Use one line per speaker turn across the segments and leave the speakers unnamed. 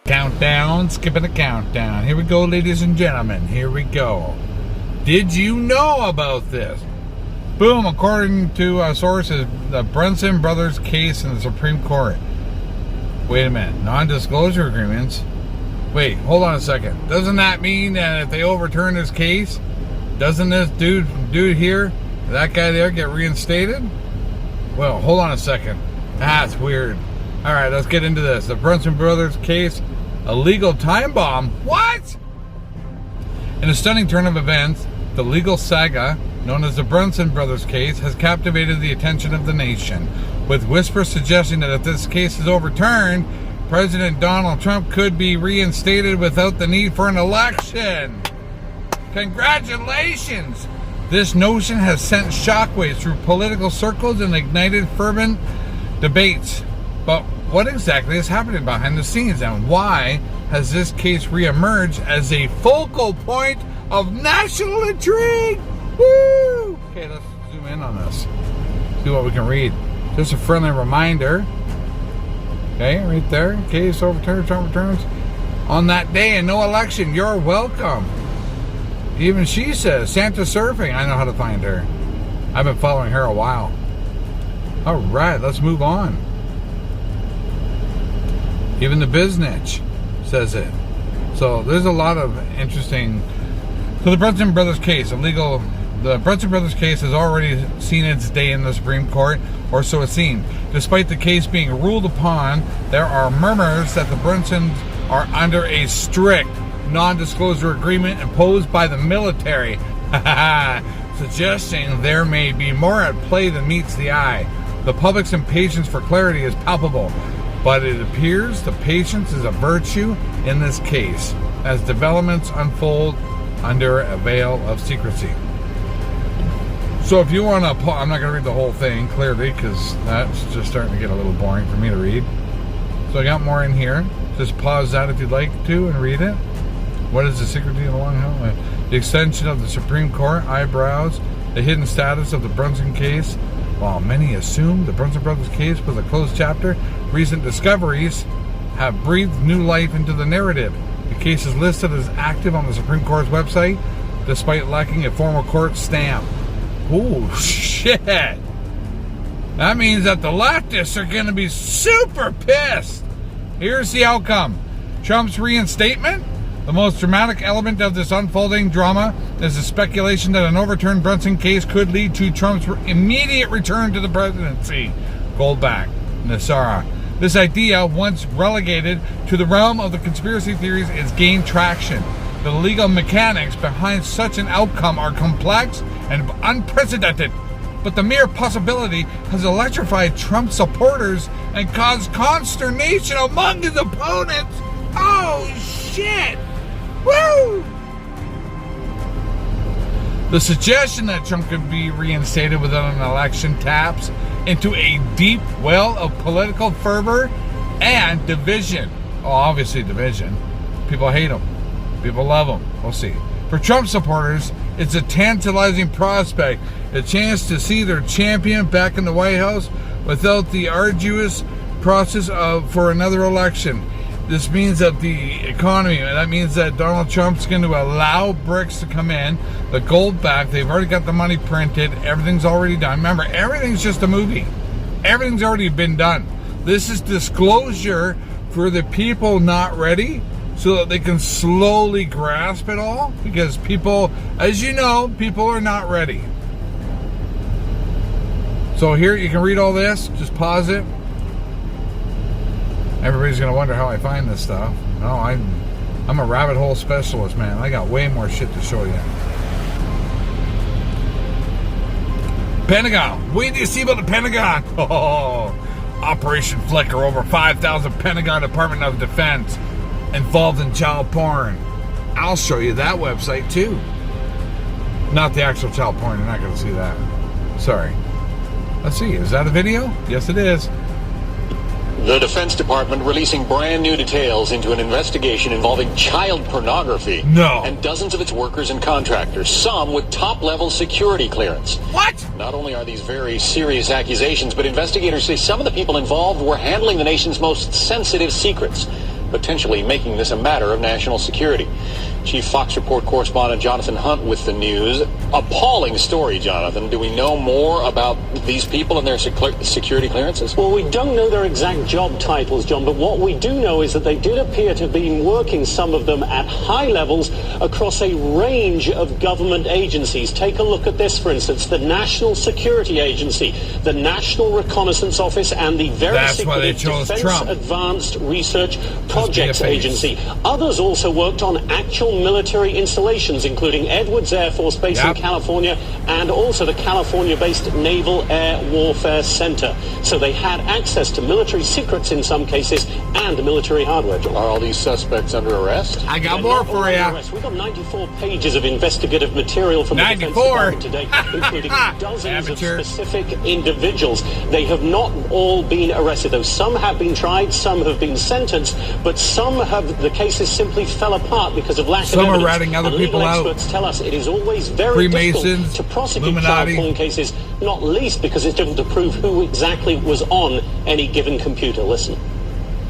Countdown, skipping a countdown. Here we go, ladies and gentlemen. Here we go. Did you know about this? Boom, according to sources, the Brunson brothers case in the Supreme Court. Wait a minute, non-disclosure agreements? Wait, hold on a second. Doesn't that mean that if they overturn this case, doesn't this dude here, that guy there, get reinstated? Well, hold on a second. That's weird. All right, let's get into this. The Brunson brothers case, a legal time bomb. What? In a stunning turn of events, the legal saga known as the Brunson brothers case has captivated the attention of the nation, with whispers suggesting that if this case is overturned, President Donald Trump could be reinstated without the need for an election. Congratulations! This notion has sent shockwaves through political circles and ignited fervent debates. But what exactly is happening behind the scenes, and why has this case reemerged as a focal point of national intrigue? Woo! Okay, let's zoom in on this. See what we can read. Just a friendly reminder. Okay, right there. Case overturned, Trump returns on that day and no election. You're welcome. Even she says, Santa surfing. I know how to find her. I've been following her a while. All right, let's move on. Even the Biznitch says it. So there's a lot of interesting. So the Brunson brothers case, the Brunson brothers case has already seen its day in the Supreme Court, or so it seemed. Despite the case being ruled upon, there are murmurs that the Brunsons are under a strict non-disclosure agreement imposed by the military, suggesting there may be more at play than meets the eye. The public's impatience for clarity is palpable, but it appears the patience is a virtue in this case, as developments unfold under a veil of secrecy. So if you want to, I'm not going to read the whole thing clearly because that's just starting to get a little boring for me to read. So I got more in here. Just pause that if you'd like to and read it. What is the secrecy of the long haul? The extension of the Supreme Court eyebrows, the hidden status of the Brunson case. While many assumed the Brunson brothers case was a closed chapter, recent discoveries have breathed new life into the narrative. The case is listed as active on the Supreme Court's website, despite lacking a formal court stamp. Oh, shit. That means that the leftists are going to be super pissed. Here's the outcome. Trump's reinstatement. The most dramatic element of this unfolding drama is the speculation that an overturned Brunson case could lead to Trump's immediate return to the presidency. Goldback, Nassara. This idea, once relegated to the realm of the conspiracy theories, is gained traction. The legal mechanics behind such an outcome are complex and unprecedented, but the mere possibility has electrified Trump supporters and caused consternation among his opponents. Oh, shit! Woo! The suggestion that Trump could be reinstated without an election taps into a deep well of political fervor and division. Oh, obviously division. People hate him. People love him. We'll see. For Trump supporters, it's a tantalizing prospect, a chance to see their champion back in the White House without the arduous process for another election. This means that the economy, that means that Donald Trump's going to allow BRICS to come in, the gold back, they've already got the money printed, everything's already done. Remember, everything's just a movie. Everything's already been done. This is disclosure for the people not ready so that they can slowly grasp it all, because people, as you know, people are not ready. So here, you can read all this, just pause it. Everybody's going to wonder how I find this stuff. No, I'm a rabbit hole specialist, man. I got way more shit to show you. Pentagon. What do you see about the Pentagon? Oh, Operation Flicker. Over 5,000 Pentagon Department of Defense involved in child porn. I'll show you that website, too. Not the actual child porn. You're not going to see that. Sorry. Let's see. Is that a video? Yes, it is.
The Defense Department releasing brand new details into an investigation involving child pornography.
No.
And dozens of its workers and contractors, some with top-level security clearance.
What?
Not only are these very serious accusations, but investigators say some of the people involved were handling the nation's most sensitive secrets. potentially making this a matter of national security. Chief Fox Report correspondent Jonathan Hunt with the news. Appalling story, Jonathan. Do we know more about these people and their security clearances?
Well, we don't know their exact job titles, John, but what we do know is that they did appear to have been working, some of them at high levels, across a range of government agencies. Take a look at this, for instance, the National Security Agency, the National Reconnaissance Office, and the very secretive Defense Advanced Research Projects Agency. Others also worked on actual military installations, including Edwards Air Force Base in California and also the California-based Naval Air Warfare Center. So they had access to military secrets in some cases and military hardware.
Are all these suspects under arrest?
I got more for you.
We've got 94 pages of investigative material from the Defense Department today, including dozens of specific individuals. They have not all been arrested, though. Some have been tried, some have been sentenced, but some have, the cases simply fell apart because of lack of evidence.
Some are ratting other people out.
Experts tell us it is always very difficult to prosecute child porn cases, not least because it's difficult to prove who exactly was on any given computer. Listen.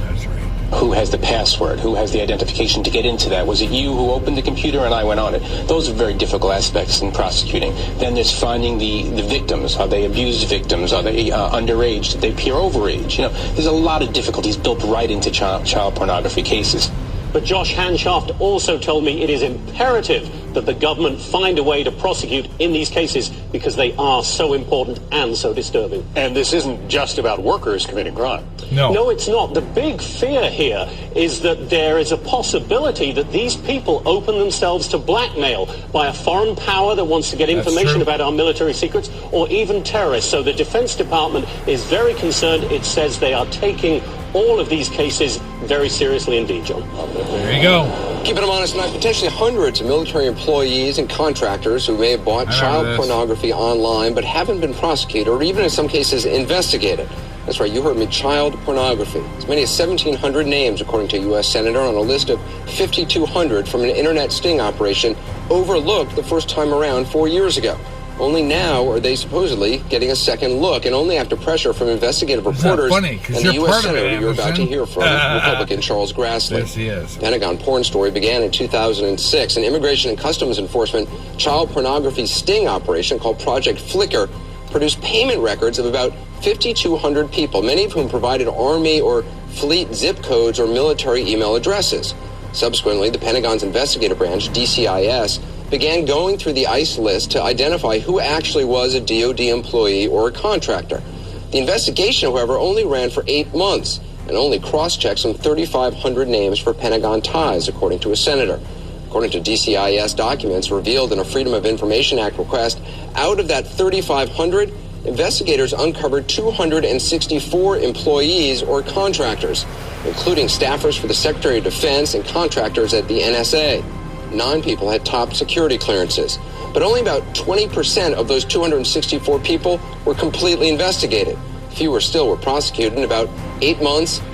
That's right.
Who has the password? Who has the identification to get into that? Was it you who opened the computer and I went on it? Those are very difficult aspects in prosecuting. Then there's finding the victims. Are they abused victims? Are they underage? Did they appear overage? You know, there's a lot of difficulties built right into child pornography cases.
But Josh Hanshaft also told me it is imperative that the government find a way to prosecute in these cases because they are so important and so disturbing.
And this isn't just about workers committing crime.
No, it's not. The big fear here is that there is a possibility that these people open themselves to blackmail by a foreign power that wants to get information about our military secrets, or even terrorists. So the Defense Department is very concerned. It says they are taking all of these cases very seriously indeed, John.
There you go.
Keeping them honest tonight, potentially hundreds of military employees and contractors who may have bought child pornography online but haven't been prosecuted or even in some cases investigated. That's right, you heard me, child pornography. As many as 1,700 names, according to a U.S. Senator, on a list of 5,200 from an internet sting operation overlooked the first time around 4 years ago. Only now are they supposedly getting a second look, and only after pressure from investigative reporters and the U.S. Senator you're about to hear from, Republican Charles Grassley.
Yes, he is.
Pentagon porn story began in 2006. An Immigration and Customs Enforcement child pornography sting operation called Project Flicker produced payment records of about 5,200 people, many of whom provided Army or fleet zip codes or military email addresses. Subsequently, the Pentagon's investigative branch, DCIS, began going through the ICE list to identify who actually was a DoD employee or a contractor. The investigation, however, only ran for 8 months and only cross-checked some 3,500 names for Pentagon ties, according to a senator. According to DCIS documents revealed in a Freedom of Information Act request, out of that 3,500, investigators uncovered 264 employees or contractors, including staffers for the Secretary of Defense and contractors at the NSA. 9 people had top security clearances, but only about 20% of those 264 people were completely investigated. Fewer still were prosecuted, and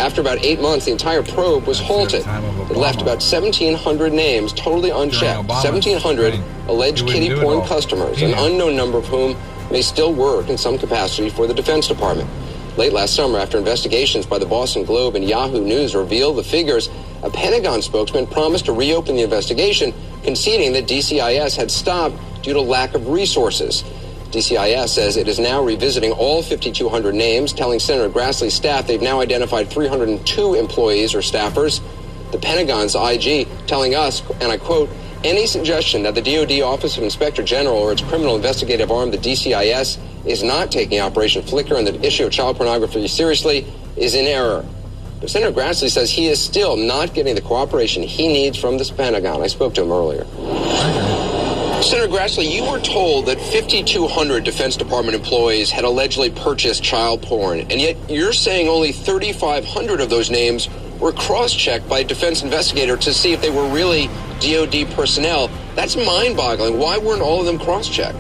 after about 8 months, the entire probe was halted. It left about 1,700 names totally unchecked, 1,700 alleged kiddie porn customers, an unknown number of whom may still work in some capacity for the Defense Department. Late last summer, after investigations by the Boston Globe and Yahoo News revealed the figures, a Pentagon spokesman promised to reopen the investigation, conceding that DCIS had stopped due to lack of resources. DCIS says it is now revisiting all 5,200 names, telling Senator Grassley's staff they've now identified 302 employees or staffers. The Pentagon's IG telling us, and I quote, "Any suggestion that the DoD Office of Inspector General or its criminal investigative arm, the DCIS, is not taking Operation Flicker and the issue of child pornography seriously is in error." But Senator Grassley says he is still not getting the cooperation he needs from this Pentagon. I spoke to him earlier. Senator Grassley, you were told that 5,200 Defense Department employees had allegedly purchased child porn, and yet you're saying only 3,500 of those names were cross-checked by a defense investigator to see if they were really DoD personnel. That's mind-boggling. Why weren't all of them cross-checked?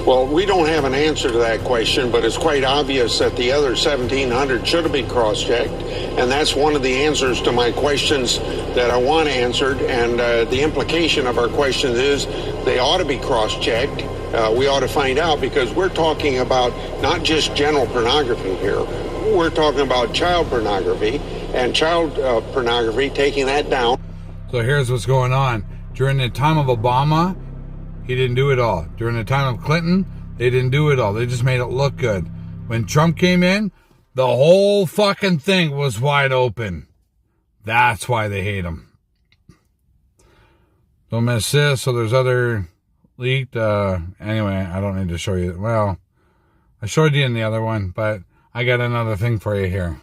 Well, we don't have an answer to that question, but it's quite obvious that the other 1,700 should have been cross-checked, and that's one of the answers to my questions that I want answered, and the implication of our questions is they ought to be cross-checked. We ought to find out, because we're talking about not just general pornography here. We're talking about child pornography, and child pornography, taking that down.
So here's what's going on. During the time of Obama, he didn't do it all. During the time of Clinton, they didn't do it all. They just made it look good. When Trump came in, the whole fucking thing was wide open. That's why they hate him. Don't miss this. So there's other leaked. Anyway, I don't need to show you. Well, I showed you in the other one, but I got another thing for you here.